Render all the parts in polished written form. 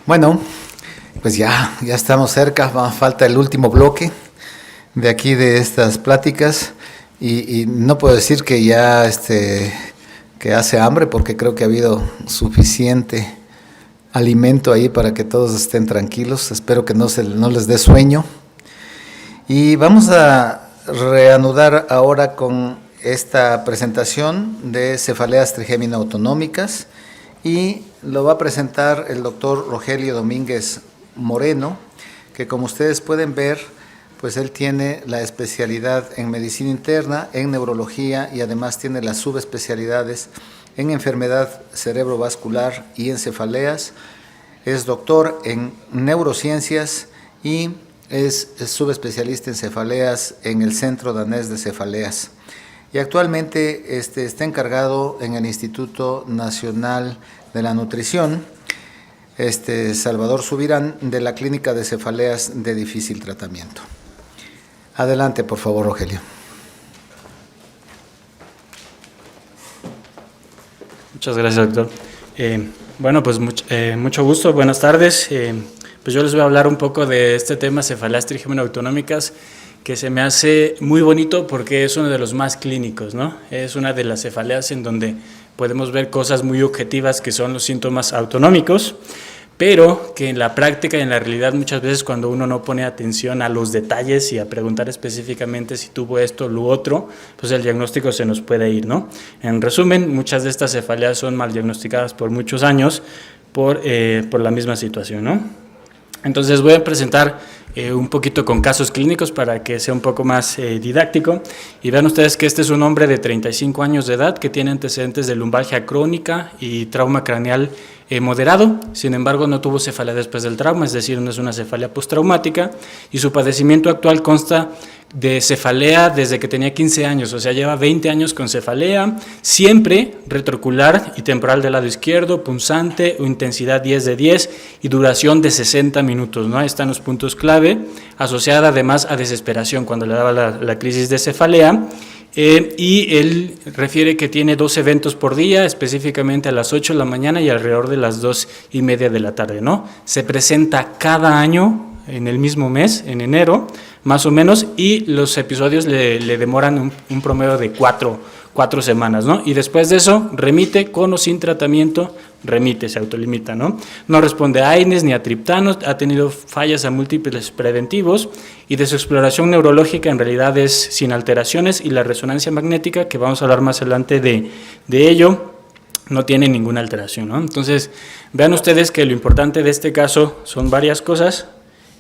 Bueno, pues ya estamos cerca, falta el último bloque de aquí de estas pláticas y no puedo decir que ya que hace hambre porque creo que ha habido suficiente alimento ahí para que todos estén tranquilos. Espero que no les dé sueño. Y vamos a reanudar ahora con esta presentación de cefaleas trigémino autonómicas y lo va a presentar el doctor Rogelio Domínguez Moreno, que como ustedes pueden ver, pues él tiene la especialidad en medicina interna, en neurología y además tiene las subespecialidades en enfermedad cerebrovascular y en cefaleas. Es doctor en neurociencias y es subespecialista en cefaleas en el Centro Danés de Cefaleas. Y actualmente está encargado en el Instituto Nacional de la Nutrición, Salvador Subirán, de la Clínica de Cefaleas de Difícil Tratamiento. Adelante, por favor, Rogelio. Muchas gracias, doctor. Bueno, pues mucho gusto, buenas tardes. Pues yo les voy a hablar un poco de este tema, cefaleas trigémino autonómicas, que se me hace muy bonito porque es uno de los más clínicos, ¿no? Es una de las cefaleas en donde podemos ver cosas muy objetivas que son los síntomas autonómicos, pero que en la práctica y en la realidad muchas veces cuando uno no pone atención a los detalles y a preguntar específicamente si tuvo esto o lo otro, pues el diagnóstico se nos puede ir, ¿no? En resumen, muchas de estas cefaleas son mal diagnosticadas por muchos años por la misma situación, ¿no? Entonces voy a presentar un poquito con casos clínicos para que sea un poco más didáctico y vean ustedes que este es un hombre de 35 años de edad que tiene antecedentes de lumbalgia crónica y trauma craneal moderado, sin embargo no tuvo cefalea después del trauma, es decir, no es una cefalea postraumática y su padecimiento actual consta de cefalea desde que tenía 15 años, o sea, lleva 20 años con cefalea, siempre retrocular y temporal del lado izquierdo, punzante o intensidad 10 de 10 y duración de 60 minutos, ¿no? Ahí están los puntos clave, asociada además a desesperación cuando le daba la crisis de cefalea. Y él refiere que tiene 2 eventos por día, específicamente a las 8 de la mañana y alrededor de las 2:30 de la tarde, ¿no? Se presenta cada año en el mismo mes, en enero, más o menos, y los episodios le demoran un promedio de 4 semanas, ¿no? Y después de eso, remite con o sin tratamiento, remite, se autolimita, ¿no? No responde a AINES ni a triptanos, ha tenido fallas a múltiples preventivos y de su exploración neurológica en realidad es sin alteraciones y la resonancia magnética, que vamos a hablar más adelante de ello, no tiene ninguna alteración, ¿no? Entonces, vean ustedes que lo importante de este caso son varias cosas,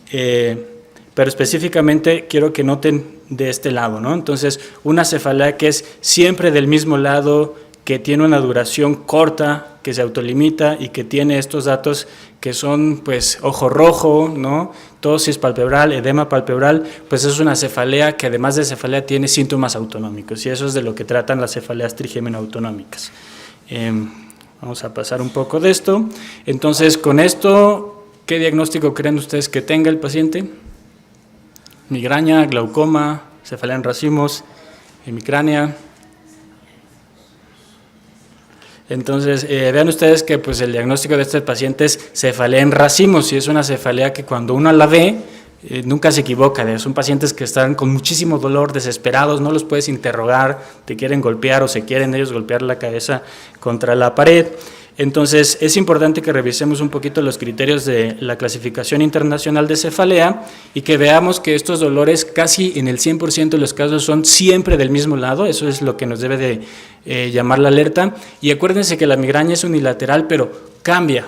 pero específicamente quiero que noten de este lado, ¿no? Entonces, una cefalea que es siempre del mismo lado, que tiene una duración corta, que se autolimita y que tiene estos datos que son, pues, ojo rojo, ¿no? Tosis palpebral, edema palpebral, pues es una cefalea que además de cefalea tiene síntomas autonómicos y eso es de lo que tratan las cefaleas trigémino autonómicas. Vamos a pasar un poco de esto. Entonces, con esto, ¿qué diagnóstico creen ustedes que tenga el paciente? Migraña, glaucoma, cefalea en racimos, hemicránea. Entonces, vean ustedes que pues, el diagnóstico de este paciente es cefalea en racimos, y es una cefalea que cuando uno la ve, nunca se equivoca. Son pacientes que están con muchísimo dolor, desesperados, no los puedes interrogar, te quieren golpear o se quieren ellos golpear la cabeza contra la pared. Entonces, es importante que revisemos un poquito los criterios de la clasificación internacional de cefalea y que veamos que estos dolores casi en el 100% de los casos son siempre del mismo lado, eso es lo que nos debe de llamar la alerta. Y acuérdense que la migraña es unilateral, pero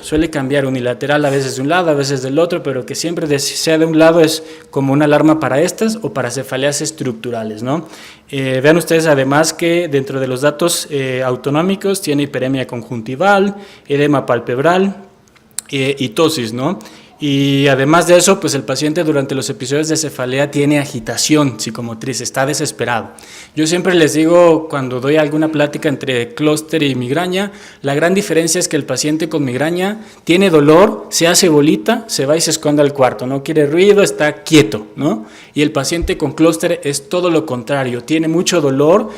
suele cambiar unilateral a veces de un lado, a veces del otro, pero que siempre sea de un lado es como una alarma para estas o para cefaleas estructurales, ¿no? Vean ustedes además que dentro de los datos autonómicos tiene hiperemia conjuntival, edema palpebral y tosis, ¿no? Y además de eso, pues el paciente durante los episodios de cefalea tiene agitación psicomotriz, está desesperado. Yo siempre les digo cuando doy alguna plática entre clúster y migraña, la gran diferencia es que el paciente con migraña tiene dolor, se hace bolita, se va y se esconde al cuarto, no quiere ruido, está quieto, ¿no? Y el paciente con clúster es todo lo contrario, tiene mucho dolor,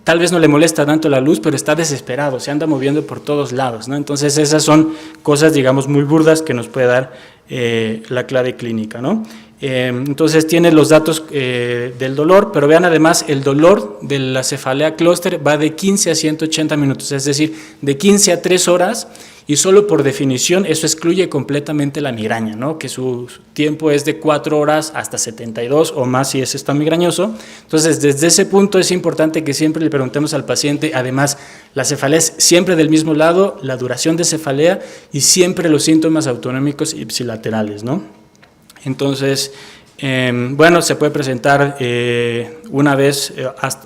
tal vez no le molesta tanto la luz, pero está desesperado, se anda moviendo por todos lados, ¿no? Entonces esas son cosas, digamos, muy burdas que nos puede dar la clave clínica, ¿no? Entonces tiene los datos del dolor, pero vean además el dolor de la cefalea clúster va de 15 a 180 minutos, es decir, de 15 a 3 horas, y solo por definición eso excluye completamente la migraña, ¿no? Que su tiempo es de 4 horas hasta 72 o más si está migrañoso. Entonces desde ese punto es importante que siempre le preguntemos al paciente, además la cefalea es siempre del mismo lado, la duración de cefalea y siempre los síntomas autonómicos ipsilaterales, ¿no? Entonces, bueno, se puede presentar una vez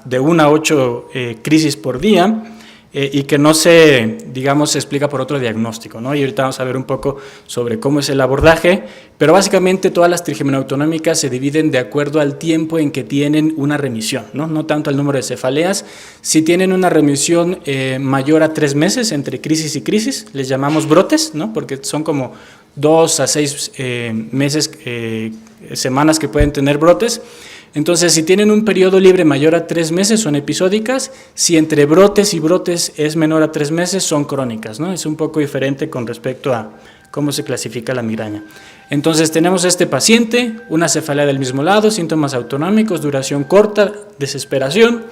de 1 a 8 crisis por día y que no se, digamos, se explica por otro diagnóstico, ¿no? Y ahorita vamos a ver un poco sobre cómo es el abordaje, pero básicamente todas las trigeminoautonómicas se dividen de acuerdo al tiempo en que tienen una remisión, ¿no? No tanto al número de cefaleas. Si tienen una remisión mayor a 3 meses entre crisis y crisis, les llamamos brotes, ¿no? Porque son como 2 a 6 meses, semanas que pueden tener brotes. Entonces, si tienen un periodo libre mayor a 3 meses, son episódicas. Si entre brotes y brotes es menor a 3 meses, son crónicas, ¿no? Es un poco diferente con respecto a cómo se clasifica la migraña. Entonces, tenemos a este paciente, una cefalea del mismo lado, síntomas autonómicos, duración corta, desesperación.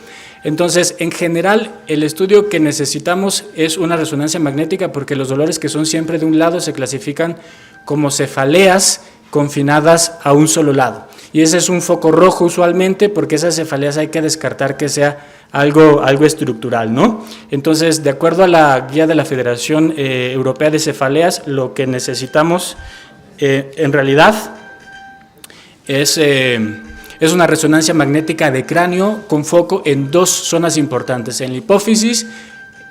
Entonces, en general, el estudio que necesitamos es una resonancia magnética porque los dolores que son siempre de un lado se clasifican como cefaleas confinadas a un solo lado. Y ese es un foco rojo usualmente porque esas cefaleas hay que descartar que sea algo estructural, ¿no? Entonces, de acuerdo a la guía de la Federación Europea de Cefaleas, lo que necesitamos en realidad es una resonancia magnética de cráneo con foco en 2 zonas importantes, en la hipófisis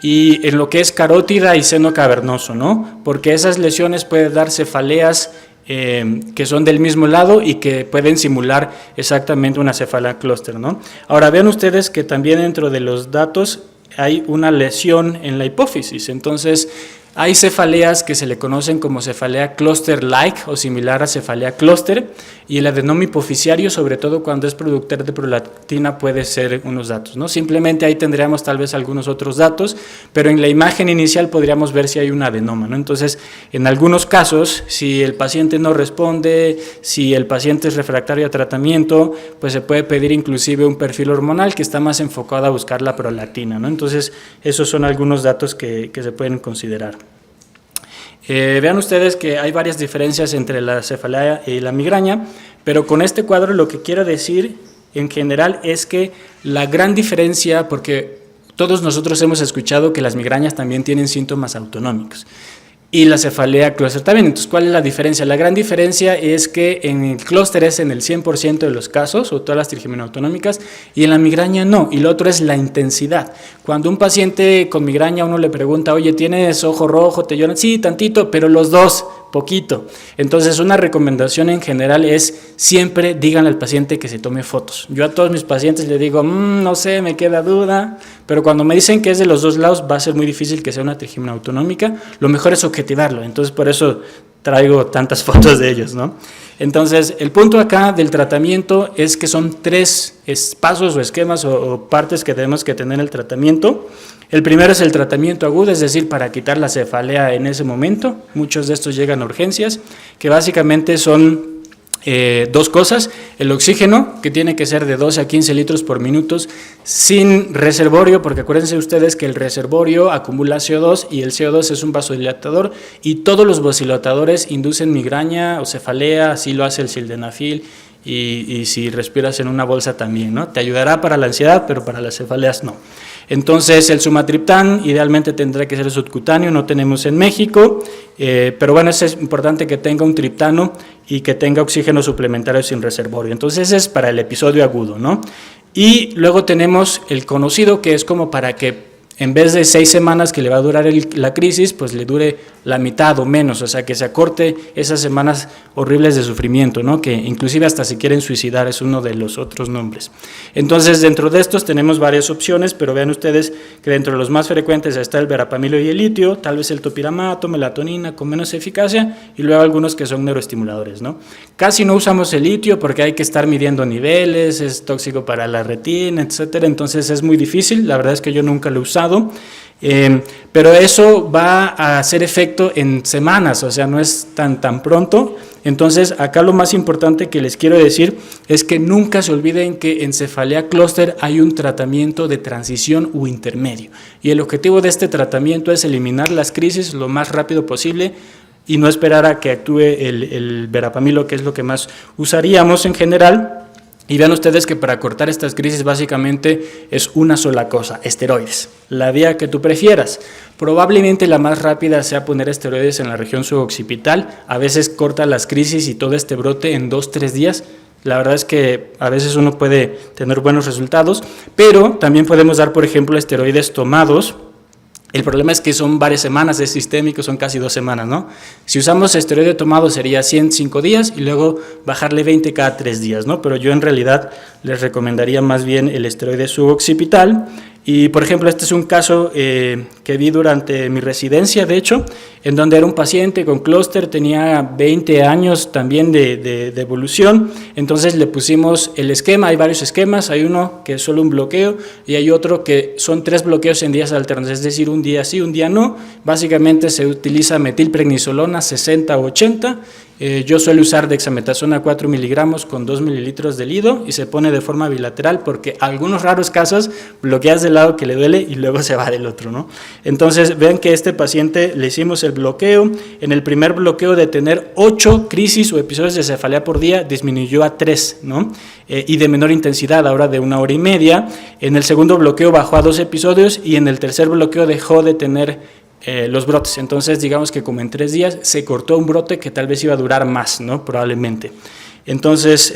y en lo que es carótida y seno cavernoso, ¿no? Porque esas lesiones pueden dar cefaleas que son del mismo lado y que pueden simular exactamente una cefalea clúster, ¿no? Ahora vean ustedes que también dentro de los datos hay una lesión en la hipófisis, entonces hay cefaleas que se le conocen como cefalea cluster-like o similar a cefalea clúster, y el adenoma hipoficiario, sobre todo cuando es productor de prolactina, puede ser unos datos, ¿no? Simplemente ahí tendríamos tal vez algunos otros datos, pero en la imagen inicial podríamos ver si hay un adenoma, ¿no? Entonces, en algunos casos, si el paciente no responde, si el paciente es refractario a tratamiento, pues se puede pedir inclusive un perfil hormonal que está más enfocado a buscar la prolactina, ¿no? Entonces, esos son algunos datos que se pueden considerar. Vean ustedes que hay varias diferencias entre la cefalea y la migraña, pero con este cuadro lo que quiero decir en general es que la gran diferencia, porque todos nosotros hemos escuchado que las migrañas también tienen síntomas autonómicos y la cefalea clúster también. Entonces, ¿cuál es la diferencia? La gran diferencia es que en el clúster es en el 100% de los casos, o todas las trigeminoautonómicas, y en la migraña no, y lo otro es la intensidad. Cuando un paciente con migraña uno le pregunta, oye, ¿tienes ojo rojo, te lloran? Sí, tantito, pero los dos, poquito. Entonces, una recomendación en general es siempre díganle al paciente que se tome fotos. Yo a todos mis pacientes les digo, no sé, me queda duda, pero cuando me dicen que es de los dos lados va a ser muy difícil que sea una trigeminoautonómica. Lo mejor es objetivarlo, entonces por eso traigo tantas fotos de ellos, ¿no? Entonces, el punto acá del tratamiento es que son 3 pasos o esquemas o partes que tenemos que tener en el tratamiento. El primero es el tratamiento agudo, es decir, para quitar la cefalea en ese momento. Muchos de estos llegan a urgencias, que básicamente son 2 cosas: el oxígeno, que tiene que ser de 12 a 15 litros por minuto, sin reservorio, porque acuérdense ustedes que el reservorio acumula CO2 y el CO2 es un vasodilatador y todos los vasodilatadores inducen migraña o cefalea, así lo hace el sildenafil y si respiras en una bolsa también, ¿no? Te ayudará para la ansiedad, pero para las cefaleas no. Entonces, el sumatriptán idealmente tendrá que ser subcutáneo, no tenemos en México, pero bueno, es importante que tenga un triptano y que tenga oxígeno suplementario sin reservorio. Entonces, ese es para el episodio agudo, ¿no? Y luego tenemos el conocido, que es como para que en vez de 6 semanas que le va a durar la crisis, pues le dure la mitad o menos, o sea, que se acorte esas semanas horribles de sufrimiento, ¿no? Que inclusive hasta se quieren suicidar, es uno de los otros nombres. Entonces, dentro de estos tenemos varias opciones, pero vean ustedes que dentro de los más frecuentes está el verapamilo y el litio, tal vez el topiramato, melatonina con menos eficacia, y luego algunos que son neuroestimuladores, ¿no? Casi no usamos el litio porque hay que estar midiendo niveles, es tóxico para la retina, etcétera, entonces es muy difícil, la verdad es que yo nunca lo he usado. Pero eso va a hacer efecto en semanas, o sea, no es tan pronto. Entonces, acá lo más importante que les quiero decir es que nunca se olviden que en cefalea clúster hay un tratamiento de transición u intermedio. Y el objetivo de este tratamiento es eliminar las crisis lo más rápido posible y no esperar a que actúe el verapamilo, que es lo que más usaríamos en general. Y vean ustedes que para cortar estas crisis básicamente es una sola cosa, esteroides, la vía que tú prefieras. Probablemente la más rápida sea poner esteroides en la región suboccipital, a veces corta las crisis y todo este brote en 2-3 días. La verdad es que a veces uno puede tener buenos resultados, pero también podemos dar, por ejemplo, esteroides tomados. El problema es que son varias semanas, es sistémico, son casi 2 semanas, ¿no? Si usamos esteroide tomado sería 105 días y luego bajarle 20 cada 3 días, ¿no? Pero yo en realidad les recomendaría más bien el esteroide suboccipital. Y, por ejemplo, este es un caso que vi durante mi residencia, de hecho, en donde era un paciente con clúster, tenía 20 años también de evolución, entonces le pusimos el esquema, hay varios esquemas, hay uno que es solo un bloqueo y hay otro que son 3 bloqueos en días alternos, es decir, un día sí, un día no. Básicamente se utiliza metilprednisolona 60 o 80, yo suelo usar dexametasona 4 miligramos con 2 mililitros de lido y se pone de forma bilateral porque algunos raros casos bloqueas del lado que le duele y luego se va del otro, ¿no? Entonces vean que a este paciente le hicimos el bloqueo. En el primer bloqueo de tener 8 crisis o episodios de cefalea por día disminuyó a 3, ¿no? Y de menor intensidad, ahora de 1 hora y media. En el segundo bloqueo bajó a 2 episodios y en el tercer bloqueo dejó de tener los brotes. Entonces digamos que como en 3 días se cortó un brote que tal vez iba a durar más, ¿no? Probablemente. Entonces,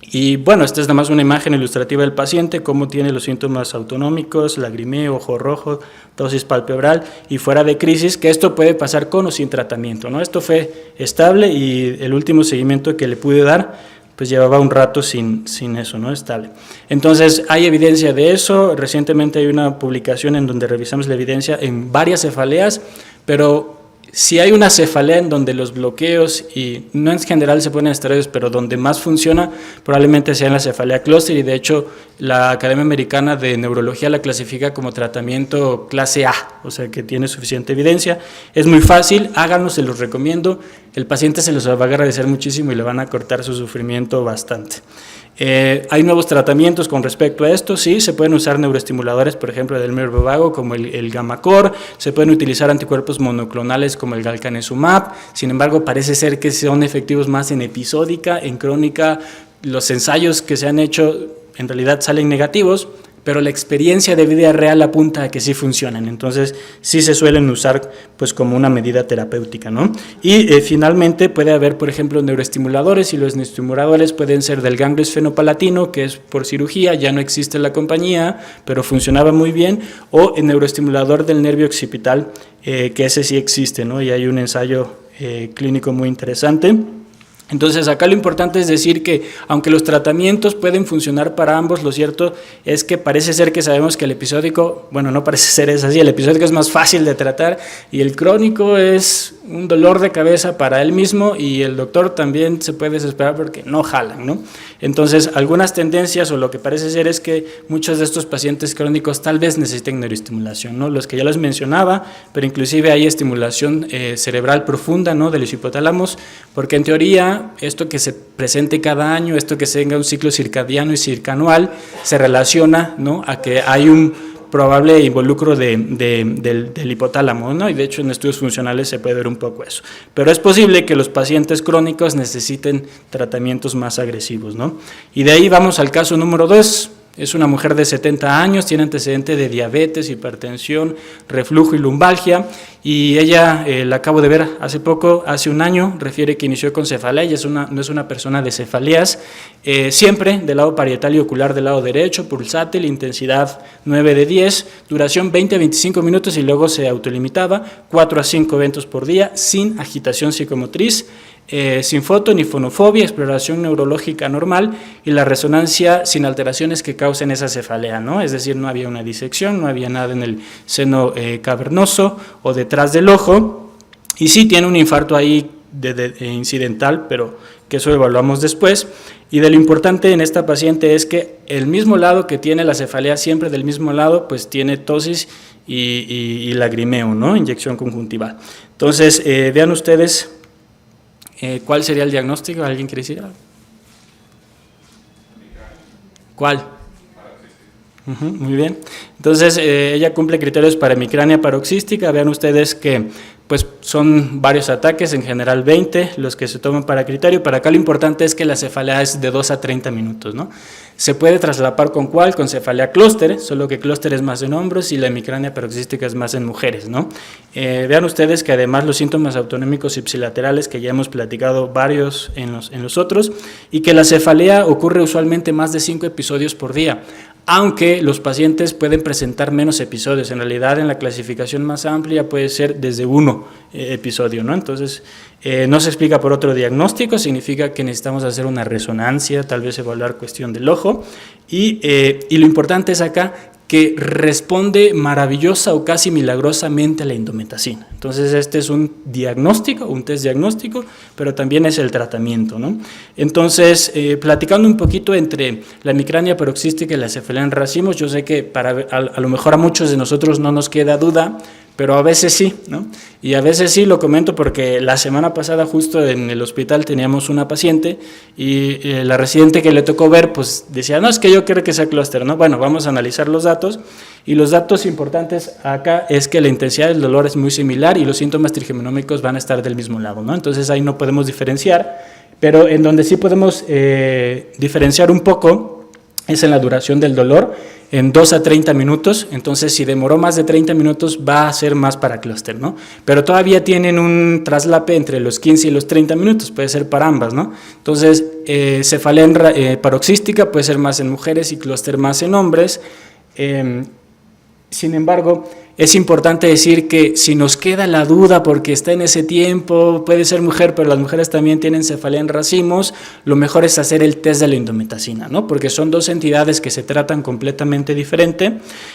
y bueno, esta es nada más una imagen ilustrativa del paciente, cómo tiene los síntomas autonómicos, lagrimeo, ojo rojo, tosis palpebral y fuera de crisis, que esto puede pasar con o sin tratamiento, ¿no? Esto fue estable y el último seguimiento que le pude dar pues llevaba un rato sin eso, ¿no? Estable. Entonces, hay evidencia de eso. Recientemente hay una publicación en donde revisamos la evidencia en varias cefaleas, pero si hay una cefalea en donde los bloqueos, y no en general se ponen esteroides, pero donde más funciona, probablemente sea en la cefalea clúster, y de hecho la Academia Americana de Neurología la clasifica como tratamiento clase A, o sea que tiene suficiente evidencia. Es muy fácil, háganlo, se los recomiendo, el paciente se los va a agradecer muchísimo y le van a cortar su sufrimiento bastante. Hay nuevos tratamientos con respecto a esto, sí, se pueden usar neuroestimuladores, por ejemplo, del nervio vago, como el Gamacor, se pueden utilizar anticuerpos monoclonales como el Galcanezumab, sin embargo, parece ser que son efectivos más en episódica, en crónica. Los ensayos que se han hecho en realidad salen negativos, pero la experiencia de vida real apunta a que sí funcionan, entonces sí se suelen usar pues como una medida terapéutica, ¿no? Y finalmente puede haber, por ejemplo, neuroestimuladores, y los neuroestimuladores pueden ser del ganglio esfenopalatino, que es por cirugía, ya no existe en la compañía, pero funcionaba muy bien, o el neuroestimulador del nervio occipital, que ese sí existe, ¿no? Y hay un ensayo clínico muy interesante. Entonces acá lo importante es decir que aunque los tratamientos pueden funcionar para ambos, lo cierto es que parece ser que sabemos que el episódico, bueno, no parece ser es así, el episódico es más fácil de tratar y el crónico es un dolor de cabeza para él mismo, y el doctor también se puede desesperar porque no jalan, ¿no? Entonces algunas tendencias, o lo que parece ser, es que muchos de estos pacientes crónicos tal vez necesiten neuroestimulación, ¿no? Los que ya les mencionaba, pero inclusive hay estimulación cerebral profunda, ¿no? De los hipotálamos, porque en teoría esto que se presente cada año, esto que se tenga un ciclo circadiano y circanual, se relaciona, ¿no? A que hay un probable involucro del hipotálamo, ¿no? Y de hecho en estudios funcionales se puede ver un poco eso. Pero es posible que los pacientes crónicos necesiten tratamientos más agresivos, ¿no? Y de ahí vamos al caso número 2, Es una mujer de 70 años, tiene antecedente de diabetes, hipertensión, reflujo y lumbalgia, y ella, la acabo de ver hace poco, hace un año, refiere que inició con cefalea. Ella no es una persona de cefaleas, siempre del lado parietal y ocular del lado derecho, pulsátil, intensidad 9 de 10, duración 20 a 25 minutos y luego se autolimitaba, 4 a 5 eventos por día, sin agitación psicomotriz, sin foto ni fonofobia, exploración neurológica normal y la resonancia sin alteraciones que causen esa cefalea, ¿no? Es decir, no había una disección, no había nada en el seno cavernoso o detrás del ojo, y sí tiene un infarto ahí incidental, pero que eso evaluamos después. Y de lo importante en esta paciente es que el mismo lado que tiene la cefalea, siempre del mismo lado, pues tiene tosis y lagrimeo, ¿no? Inyección conjuntival. Entonces, vean ustedes ¿cuál sería el diagnóstico? ¿Alguien quiere decir algo? ¿Cuál? Muy bien. Entonces, ella cumple criterios para hemicrania paroxística. Vean ustedes que pues son varios ataques, en general 20, los que se toman para criterio. Para acá lo importante es que la cefalea es de 2 a 30 minutos, ¿no? Se puede traslapar con ¿cuál? Con cefalea clúster, solo que clúster es más en hombres y la hemicrania paroxística es más en mujeres, ¿no? Vean ustedes que además los síntomas autonómicos ipsilaterales, que ya hemos platicado varios en los otros, y que la cefalea ocurre usualmente más de 5 episodios por día, aunque los pacientes pueden presentar menos episodios. En realidad, en la clasificación más amplia puede ser desde 1 episodio, ¿no? Entonces, no se explica por otro diagnóstico, significa que necesitamos hacer una resonancia, tal vez evaluar cuestión del ojo, y lo importante es acá que responde maravillosa o casi milagrosamente a la indometacina. Entonces, este es un diagnóstico, un test diagnóstico, pero también es el tratamiento, ¿no? Entonces, platicando un poquito entre la hemicrania paroxística y la cefalea en racimos, yo sé que a lo mejor a muchos de nosotros no nos queda duda, pero a veces sí, ¿no? Y a veces sí, lo comento porque la semana pasada justo en el hospital teníamos una paciente y la residente que le tocó ver, pues decía, no, es que yo quiero que sea clúster, ¿no? Bueno, vamos a analizar los datos, y los datos importantes acá es que la intensidad del dolor es muy similar y los síntomas trigeminómicos van a estar del mismo lado, ¿no? Entonces ahí no podemos diferenciar, pero en donde sí podemos diferenciar un poco es en la duración del dolor, en 2 a 30 minutos, entonces si demoró más de 30 minutos va a ser más para clúster, ¿no? Pero todavía tienen un traslape entre los 15 y los 30 minutos, puede ser para ambas, ¿no? Entonces, cefalea paroxística puede ser más en mujeres y clúster más en hombres. Sin embargo, es importante decir que si nos queda la duda porque está en ese tiempo, puede ser mujer, pero las mujeres también tienen cefalea en racimos, lo mejor es hacer el test de la indometacina, ¿no? Porque son dos entidades que se tratan completamente diferente,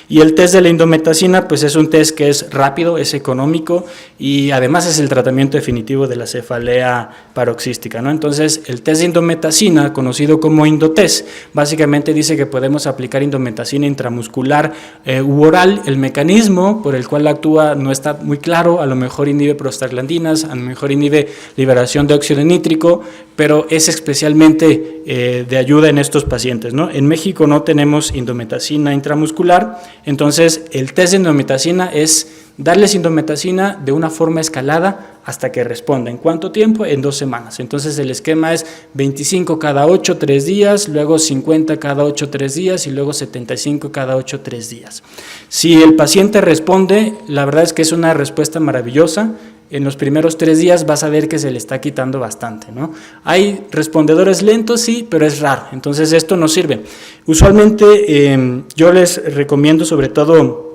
y el test de la indometacina pues es un test que es rápido, es económico y además es el tratamiento definitivo de la cefalea paroxística, ¿no? Entonces, el test de indometacina, conocido como Indotest, básicamente dice que podemos aplicar indometacina intramuscular u oral. El mecanismo por el cual actúa no está muy claro, a lo mejor inhibe prostaglandinas, a lo mejor inhibe liberación de óxido nítrico, pero es especialmente de ayuda en estos pacientes, ¿no? En México no tenemos indometacina intramuscular, entonces el test de indometacina es darles indometacina de una forma escalada hasta que responda. ¿En cuánto tiempo? En 2 semanas. Entonces el esquema es 25 cada 8, 3 días, luego 50 cada 8, 3 días y luego 75 cada 8, 3 días. Si el paciente responde, la verdad es que es una respuesta maravillosa. En los primeros 3 días vas a ver que se le está quitando bastante, ¿no? Hay respondedores lentos, sí, pero es raro, entonces esto no sirve. Usualmente yo les recomiendo sobre todo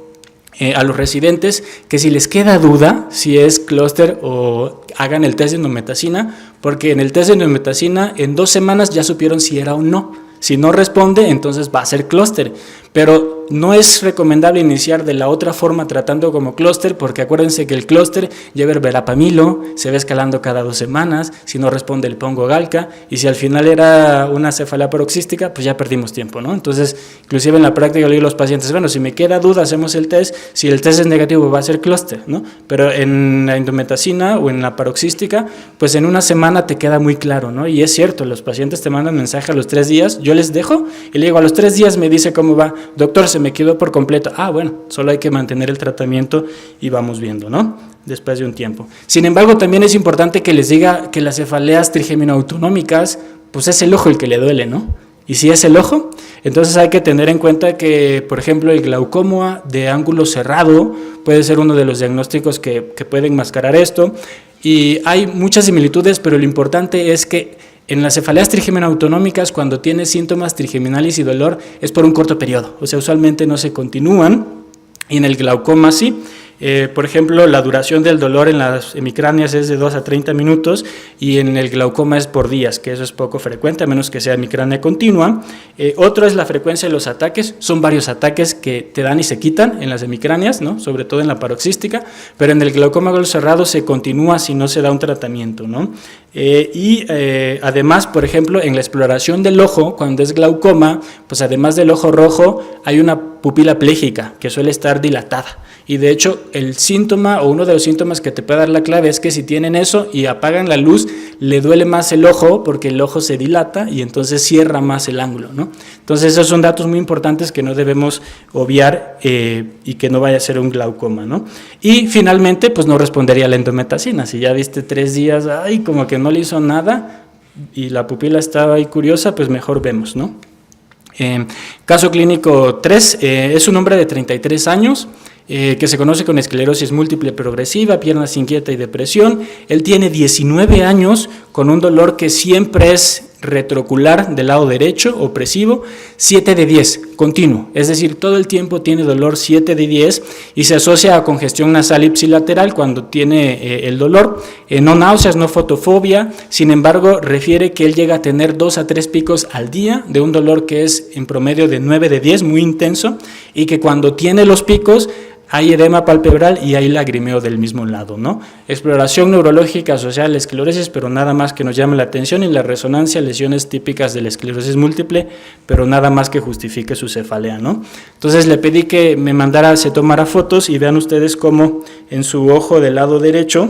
a los residentes que si les queda duda si es clúster o hagan el test de indometacina, porque en el test de indometacina en 2 semanas ya supieron si era o no. Si no responde, entonces va a ser clúster, pero no es recomendable iniciar de la otra forma tratando como clúster, porque acuérdense que el clúster lleva verapamilo, se va escalando cada 2 semanas, si no responde le pongo galca, y si al final era una cefalea paroxística, pues ya perdimos tiempo, ¿no? Entonces, inclusive en la práctica le digo a los pacientes, bueno, si me queda duda, hacemos el test, si el test es negativo va a ser clúster, ¿no? Pero en la indometacina o en la paroxística, pues en 1 semana te queda muy claro, ¿no? Y es cierto, los pacientes te mandan mensaje a los 3 días, yo les dejo y le digo a los 3 días me dice cómo va, doctor, se me quedó por completo. Ah, bueno, solo hay que mantener el tratamiento y vamos viendo, ¿no? Después de un tiempo. Sin embargo, también es importante que les diga que las cefaleas trigémino-autonómicas, pues es el ojo el que le duele, ¿no? ¿Y si es el ojo? Entonces hay que tener en cuenta que, por ejemplo, el glaucoma de ángulo cerrado puede ser uno de los diagnósticos que puede enmascarar esto. Y hay muchas similitudes, pero lo importante es que en las cefaleas trigeminautonómicas, cuando tienes síntomas trigeminales y dolor, es por un corto periodo. O sea, usualmente no se continúan, y en el glaucoma sí. Por ejemplo, la duración del dolor en las hemicráneas es de 2 a 30 minutos y en el glaucoma es por días, que eso es poco frecuente, a menos que sea hemicránea continua. Otro es la frecuencia de los ataques. Son varios ataques que te dan y se quitan en las hemicráneas, ¿no? Sobre todo en la paroxística, pero en el glaucoma a ojos cerrados se continúa si no se da un tratamiento, ¿no? Además, por ejemplo, en la exploración del ojo, cuando es glaucoma, pues además del ojo rojo, hay una pupila pléjica que suele estar dilatada. Y de hecho, el síntoma o uno de los síntomas que te puede dar la clave es que si tienen eso y apagan la luz, le duele más el ojo porque el ojo se dilata y entonces cierra más el ángulo, ¿no? Entonces esos son datos muy importantes que no debemos obviar y que no vaya a ser un glaucoma, ¿no? Y finalmente, pues no respondería a la endometacina. Si ya viste 3 días, ay, como que no le hizo nada y la pupila estaba ahí curiosa, pues mejor vemos, ¿no? Caso clínico 3, es un hombre de 33 años, que se conoce con esclerosis múltiple progresiva, piernas inquieta y depresión. Él tiene 19 años con un dolor que siempre es retroocular del lado derecho, opresivo, 7 de 10, continuo, es decir, todo el tiempo tiene dolor 7 de 10 y se asocia a congestión nasal ipsilateral cuando tiene el dolor, no náuseas, no fotofobia. Sin embargo, refiere que él llega a tener 2 a 3 picos al día de un dolor que es en promedio de 9 de 10, muy intenso, y que cuando tiene los picos hay edema palpebral y hay lagrimeo del mismo lado, ¿no? Exploración neurológica asociada a la esclerosis, pero nada más que nos llame la atención, y la resonancia, lesiones típicas de la esclerosis múltiple, pero nada más que justifique su cefalea, ¿no? Entonces le pedí que me se tomara fotos y vean ustedes cómo en su ojo del lado derecho,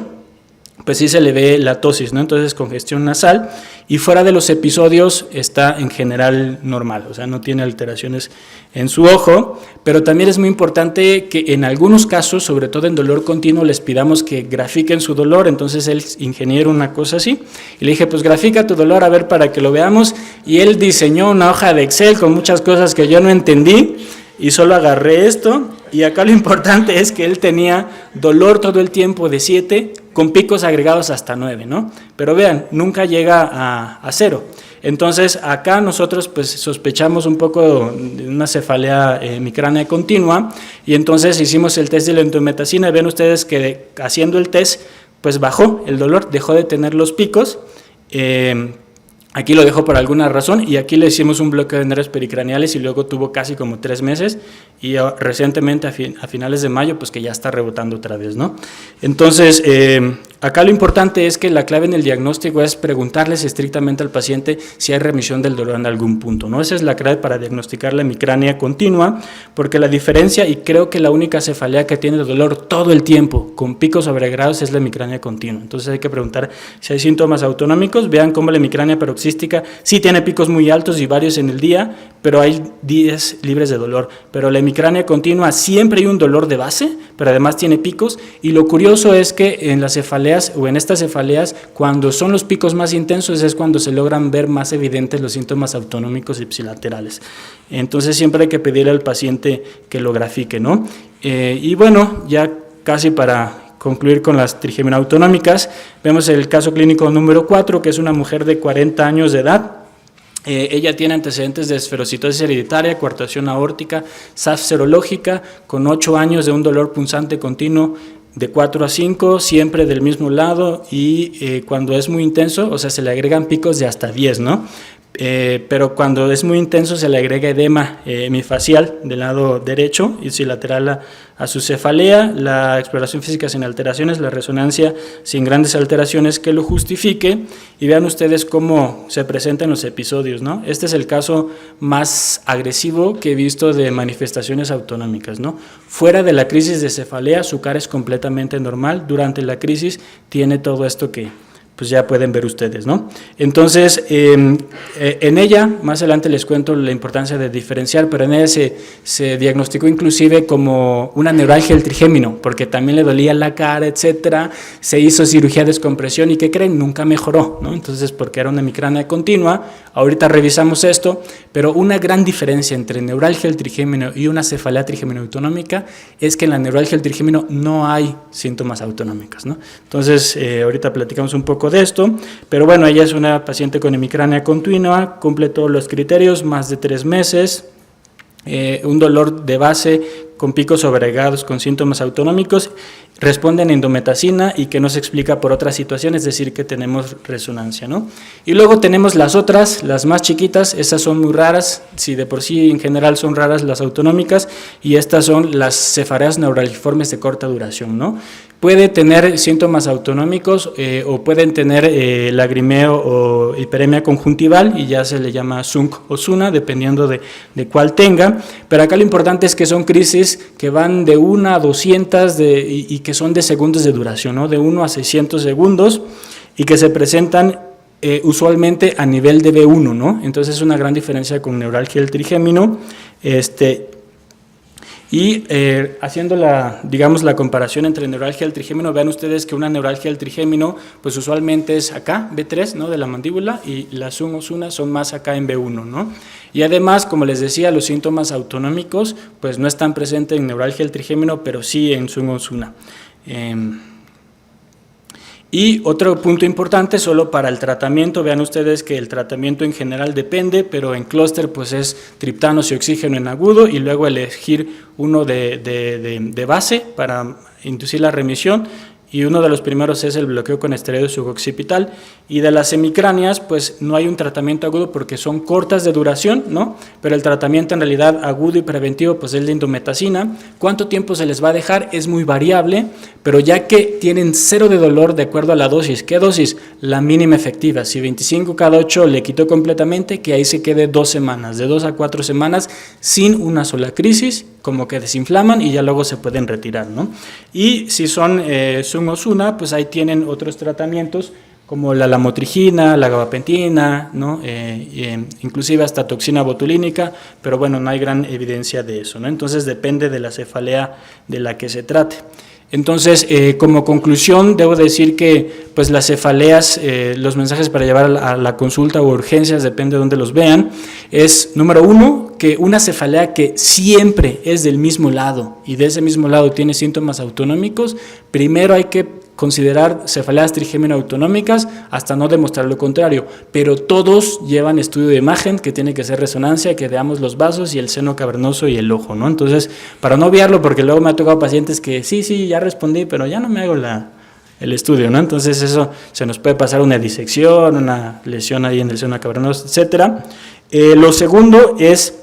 pues sí se le ve la tosis, ¿no? Entonces congestión nasal, y fuera de los episodios está en general normal, o sea, no tiene alteraciones en su ojo, pero también es muy importante que en algunos casos, sobre todo en dolor continuo, les pidamos que grafiquen su dolor. Entonces él ingeniero una cosa así, y le dije, pues grafica tu dolor a ver para que lo veamos, y él diseñó una hoja de Excel con muchas cosas que yo no entendí, y solo agarré esto, y acá lo importante es que él tenía dolor todo el tiempo de 7, con picos agregados hasta 9, ¿no? Pero vean, nunca llega a 0. Entonces acá nosotros pues sospechamos un poco de una cefalea hemicránea continua, y entonces hicimos el test de la endometacina, y ven ustedes que haciendo el test pues bajó el dolor, dejó de tener los picos. Aquí lo dejó por alguna razón, y aquí le hicimos un bloqueo de nervios pericraneales y luego tuvo casi como 3 meses, y recientemente a finales de mayo pues que ya está rebotando otra vez, ¿no? Entonces acá lo importante es que la clave en el diagnóstico es preguntarles estrictamente al paciente si hay remisión del dolor en algún punto, ¿no? Esa es la clave para diagnosticar la hemicrania continua, porque la diferencia, y creo que la única cefalea que tiene dolor todo el tiempo con picos sobregrados, es la hemicrania continua. Entonces hay que preguntar si hay síntomas autonómicos. Vean cómo la hemicrania paroxística sí tiene picos muy altos y varios en el día, pero hay días libres de dolor. Pero la hemicrania continua siempre hay un dolor de base, pero además tiene picos, y lo curioso es que en las cefaleas o en estas cefaleas, cuando son los picos más intensos es cuando se logran ver más evidentes los síntomas autonómicos ipsilaterales. Entonces siempre hay que pedirle al paciente que lo grafique, ¿no? Y bueno, ya casi para concluir con las trigeminautonómicas, vemos el caso clínico número 4, que es una mujer de 40 años de edad. Ella tiene antecedentes de esferocitosis hereditaria, coartación aórtica, SAF serológica, con 8 años de un dolor punzante continuo de 4 a 5, siempre del mismo lado, y cuando es muy intenso, o sea, se le agregan picos de hasta 10, ¿no? Pero cuando es muy intenso se le agrega edema hemifacial del lado derecho y lateral a su cefalea, la exploración física sin alteraciones, la resonancia sin grandes alteraciones que lo justifique, y vean ustedes cómo se presentan los episodios, ¿no? Este es el caso más agresivo que he visto de manifestaciones autonómicas, ¿no? Fuera de la crisis de cefalea, su cara es completamente normal. Durante la crisis tiene todo esto que pues ya pueden ver ustedes, ¿no? Entonces, en ella, más adelante les cuento la importancia de diferenciar, pero en ella se diagnosticó inclusive como una neuralgia del trigémino, porque también le dolía la cara, etcétera, se hizo cirugía de descompresión y ¿qué creen? Nunca mejoró, ¿no? Entonces, porque era una hemicrania continua, ahorita revisamos esto, pero una gran diferencia entre neuralgia del trigémino y una cefalea trigémino-autonómica es que en la neuralgia del trigémino no hay síntomas autonómicos, ¿no? Entonces, ahorita platicamos un poco de esto, pero bueno, ella es una paciente con hemicrania continua, cumple todos los criterios, más de 3 meses, un dolor de base con picos sobrecargados con síntomas autonómicos, responden a indometacina y que no se explica por otras situaciones, es decir, que tenemos resonancia, ¿no? Y luego tenemos las otras, las más chiquitas, esas son muy raras, si de por sí en general son raras las autonómicas, y estas son las cefaleas neuralgiformes de corta duración, ¿no? Puede tener síntomas autonómicos o pueden tener lagrimeo o hiperemia conjuntival y ya se le llama SUNC o SUNA, dependiendo de cuál tenga, pero acá lo importante es que son crisis que van de 1 a 200 y que son de segundos de duración, ¿no? De 1 a 600 segundos y que se presentan usualmente a nivel de B1, ¿no? Entonces es una gran diferencia con neuralgia del trigémino, y haciendo digamos, la comparación entre neuralgia del trigémino, vean ustedes que una neuralgia del trigémino, pues usualmente es acá, B3, ¿no? De la mandíbula, y las SUN o SUNA son más acá en B1, ¿no? Y además, como les decía, los síntomas autonómicos, pues no están presentes en neuralgia del trigémino, pero sí en SUN o SUNA. Y otro punto importante, solo para el tratamiento, vean ustedes que el tratamiento en general depende, pero en clúster pues es triptanos y oxígeno en agudo y luego elegir uno de base para inducir la remisión, y uno de los primeros es el bloqueo con esteroide suboxypital. Y de las hemicranias pues no hay un tratamiento agudo porque son cortas de duración, ¿no? Pero el tratamiento en realidad agudo y preventivo pues es la indometacina. ¿Cuánto tiempo se les va a dejar? Es muy variable, pero ya que tienen 0 de dolor de acuerdo a la dosis. ¿Qué dosis? La mínima efectiva. Si 25 cada 8 le quitó completamente, que ahí se quede 2 semanas, de 2 a 4 semanas sin una sola crisis, como que desinflaman y ya luego se pueden retirar, ¿no? Y si son SUN o SUNA, pues ahí tienen otros tratamientos como la lamotrigina, la gabapentina, ¿no? Inclusive hasta toxina botulínica, pero bueno, no hay gran evidencia de eso, ¿no? Entonces depende de la cefalea de la que se trate. Entonces, como conclusión, debo decir que pues las cefaleas, los mensajes para llevar a la consulta o urgencias, depende de dónde los vean, es, número 1, que una cefalea que siempre es del mismo lado y de ese mismo lado tiene síntomas autonómicos, primero hay que considerar cefaleas trigémino autonómicas hasta no demostrar lo contrario, pero todos llevan estudio de imagen que tiene que ser resonancia, que veamos los vasos y el seno cavernoso y el ojo, ¿no? Entonces, para no obviarlo, porque luego me ha tocado pacientes que sí, ya respondí, pero ya no me hago el estudio, ¿no? Entonces eso se nos puede pasar una disección, una lesión ahí en el seno cavernoso, etcétera. Lo segundo es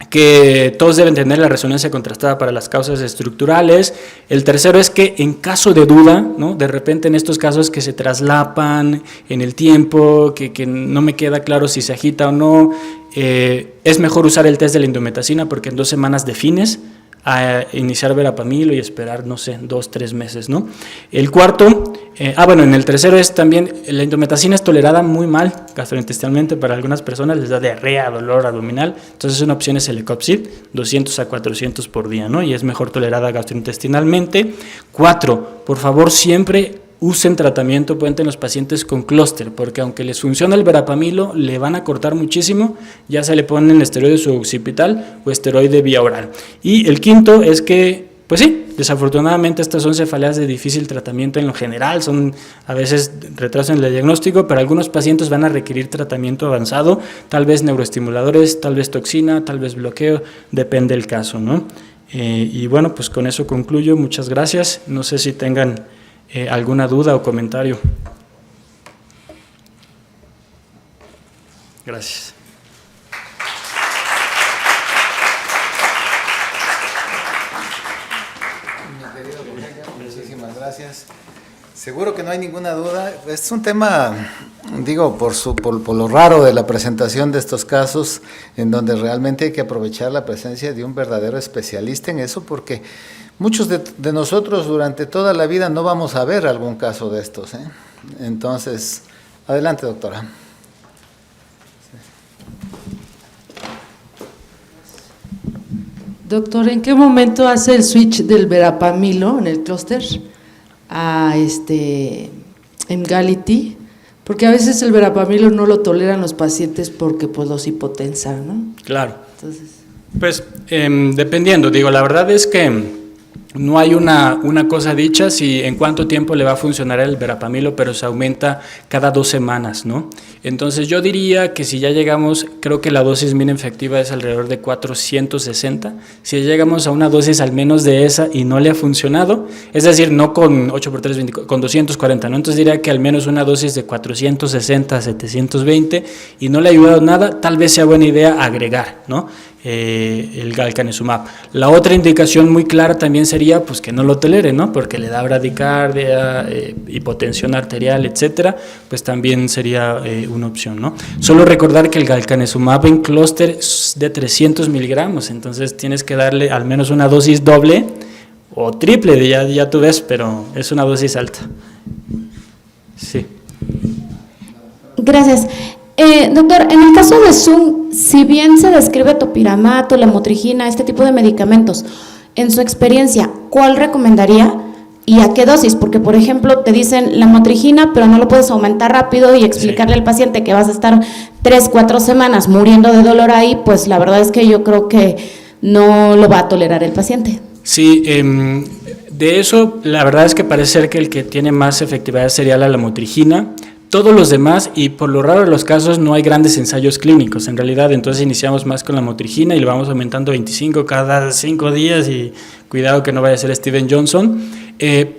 que todos deben tener la resonancia contrastada para las causas estructurales. El tercero es que en caso de duda, ¿no? De repente en estos casos que se traslapan en el tiempo, que no me queda claro si se agita o no, es mejor usar el test de la indometacina porque en 2 semanas defines, a iniciar verapamilo y esperar, no sé, 2, 3 meses, ¿no? El cuarto, en el tercero es también, la indometacina es tolerada muy mal gastrointestinalmente, para algunas personas les da diarrea, dolor abdominal, entonces una opción es el Ecopsid, 200 a 400 por día, ¿no? Y es mejor tolerada gastrointestinalmente. 4, por favor siempre usen tratamiento puente en los pacientes con clúster, porque aunque les funciona el verapamilo, le van a cortar muchísimo, ya se le ponen esteroide suboccipital o esteroide vía oral. Y el quinto es que, pues sí, desafortunadamente estas son cefaleas de difícil tratamiento en lo general, son a veces retraso en el diagnóstico, pero algunos pacientes van a requerir tratamiento avanzado, tal vez neuroestimuladores, tal vez toxina, tal vez bloqueo, depende del caso, ¿no? Y bueno, pues con eso concluyo, muchas gracias, no sé si tengan alguna duda o comentario. Gracias. Mi querido colega, muchísimas gracias. Seguro que no hay ninguna duda. Es un tema, digo, por lo raro de la presentación de estos casos, en donde realmente hay que aprovechar la presencia de un verdadero especialista en eso, porque muchos de nosotros durante toda la vida no vamos a ver algún caso de estos, ¿eh? Entonces, adelante, doctora. Doctor, ¿en qué momento hace el switch del verapamilo en el clúster a Emgality? Porque a veces el verapamilo no lo toleran los pacientes porque pues los hipotensan, ¿no? Claro. Entonces, Pues dependiendo, digo, la verdad es que no hay una cosa dicha si en cuánto tiempo le va a funcionar el verapamilo, pero se aumenta cada 2 semanas, ¿no? Entonces yo diría que si ya llegamos, creo que la dosis mínima efectiva es alrededor de 460, si ya llegamos a una dosis al menos de esa y no le ha funcionado, es decir, no con 8 por 3, 20, con 240, ¿no? Entonces diría que al menos una dosis de 460, 720 y no le ha ayudado nada, tal vez sea buena idea agregar, ¿no? El galcanezumab. La otra indicación muy clara también sería pues que no lo tolere, ¿no? Porque le da bradicardia, hipotensión arterial, etcétera, pues también sería una opción, ¿no? Solo recordar que el galcanezumab en clúster es de 300 miligramos, entonces tienes que darle al menos una dosis doble o triple, ya tú ves, pero es una dosis alta. Sí. Gracias. Doctor, en el caso de Zoom, si bien se describe topiramato, lamotrigina, este tipo de medicamentos, en su experiencia, ¿cuál recomendaría y a qué dosis? Porque, por ejemplo, te dicen lamotrigina, pero no lo puedes aumentar rápido y explicarle al paciente que vas a estar 3, 4 semanas muriendo de dolor ahí, pues la verdad es que yo creo que no lo va a tolerar el paciente. Sí, de eso la verdad es que parece ser que el que tiene más efectividad sería la lamotrigina. Todos los demás, y por lo raro de los casos, no hay grandes ensayos clínicos, en realidad, entonces iniciamos más con la lamotrigina y lo vamos aumentando 25 cada 5 días y cuidado que no vaya a ser Steven Johnson,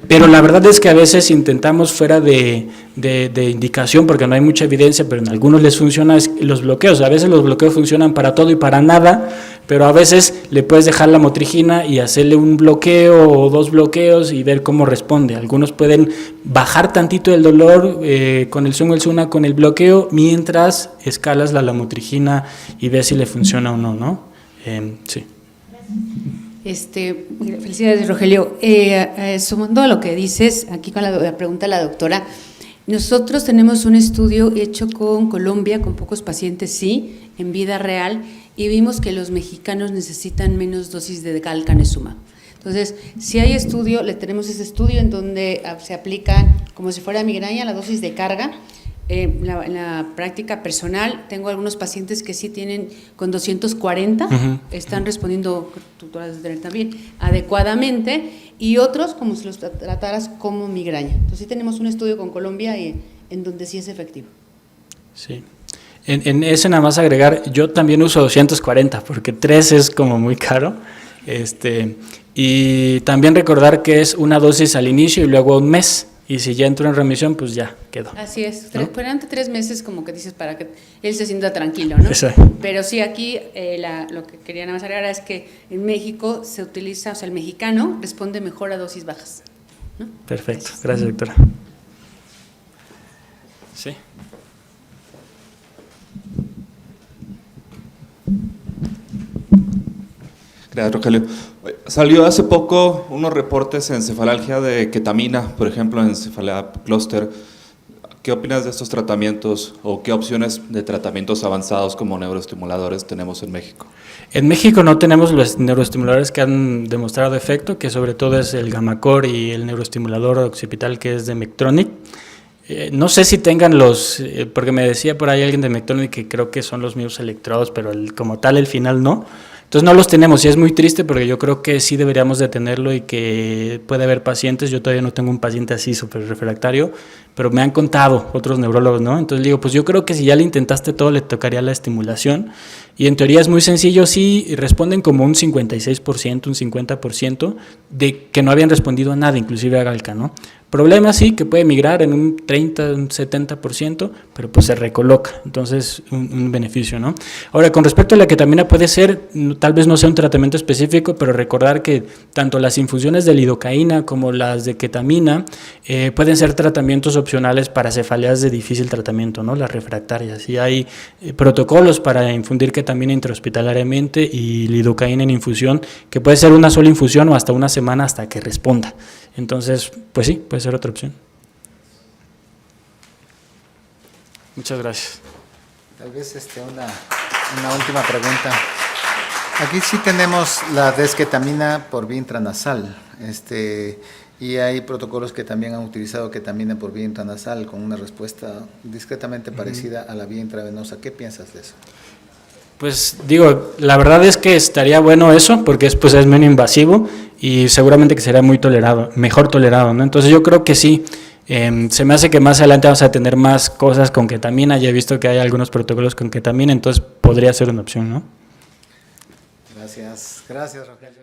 pero la verdad es que a veces intentamos fuera de indicación, porque no hay mucha evidencia, pero en algunos les funciona los bloqueos, a veces los bloqueos funcionan para todo y para nada, pero a veces le puedes dejar la lamotrigina y hacerle un bloqueo o 2 bloqueos y ver cómo responde. Algunos pueden bajar tantito el dolor con el Suna con el bloqueo, mientras escalas la lamotrigina y ves si le funciona o no, ¿no? Sí. Felicidades, Rogelio. Sumando a lo que dices, aquí con la pregunta de la doctora, nosotros tenemos un estudio hecho con Colombia, con pocos pacientes, sí, en vida real, y vimos que los mexicanos necesitan menos dosis de galcanezumab. Entonces, si hay estudio, le tenemos ese estudio en donde se aplica como si fuera migraña la dosis de carga. En la práctica personal tengo algunos pacientes que sí tienen con 240, están respondiendo, tú lo has de tener también, adecuadamente, y otros como si los trataras como migraña. Entonces sí tenemos un estudio con Colombia en donde sí es efectivo. Sí. En ese nada más agregar, yo también uso 240 porque 3 es como muy caro, y también recordar que es una dosis al inicio y luego un mes. Y si ya entró en remisión, pues ya quedó. Así es, ¿no? Durante 3 meses, como que dices, para que él se sienta tranquilo, ¿no? Exacto. Pero sí, aquí lo que quería nada más agregar es que en México se utiliza, o sea, el mexicano responde mejor a dosis bajas, ¿no? Perfecto, gracias, doctora. Sí. Gracias, Rogelio. Salió hace poco unos reportes en encefalgia de ketamina, por ejemplo, en Cephalea Cluster. ¿Qué opinas de estos tratamientos o qué opciones de tratamientos avanzados como neuroestimuladores tenemos en México? En México no tenemos los neuroestimuladores que han demostrado efecto, que sobre todo es el Gamacor y el neuroestimulador occipital que es de Medtronic. No sé si tengan porque me decía por ahí alguien de Medtronic que creo que son los mismos electrodos, pero como tal el final no. Entonces no los tenemos y es muy triste porque yo creo que sí deberíamos de tenerlo y que puede haber pacientes, yo todavía no tengo un paciente así súper refractario, pero me han contado otros neurólogos, ¿no? Entonces digo, pues yo creo que si ya le intentaste todo, le tocaría la estimulación y en teoría es muy sencillo, sí responden como un 56%, un 50% de que no habían respondido a nada, inclusive a Galca, ¿no? Problema sí que puede migrar en un 30, un 70%, pero pues se recoloca, entonces un beneficio, ¿no? Ahora, con respecto a la ketamina puede ser, tal vez no sea un tratamiento específico, pero recordar que tanto las infusiones de lidocaína como las de ketamina pueden ser tratamientos opcionales para cefaleas de difícil tratamiento, ¿no? Las refractarias, y hay protocolos para infundir ketamina intrahospitalariamente y lidocaína en infusión, que puede ser una sola infusión o hasta una semana hasta que responda. Entonces, pues sí, puede ser otra opción. Muchas gracias. Tal vez una última pregunta. Aquí sí tenemos la desketamina por vía intranasal, y hay protocolos que también han utilizado ketamina por vía intranasal con una respuesta discretamente parecida a la vía intravenosa. ¿Qué piensas de eso? Pues digo, la verdad es que estaría bueno eso, porque pues es menos invasivo y seguramente que sería mejor tolerado, ¿no? Entonces yo creo que sí. Se me hace que más adelante vamos a tener más cosas con ketamina. Ya he visto que hay algunos protocolos con ketamina, entonces podría ser una opción, ¿no? Gracias, Rogelio.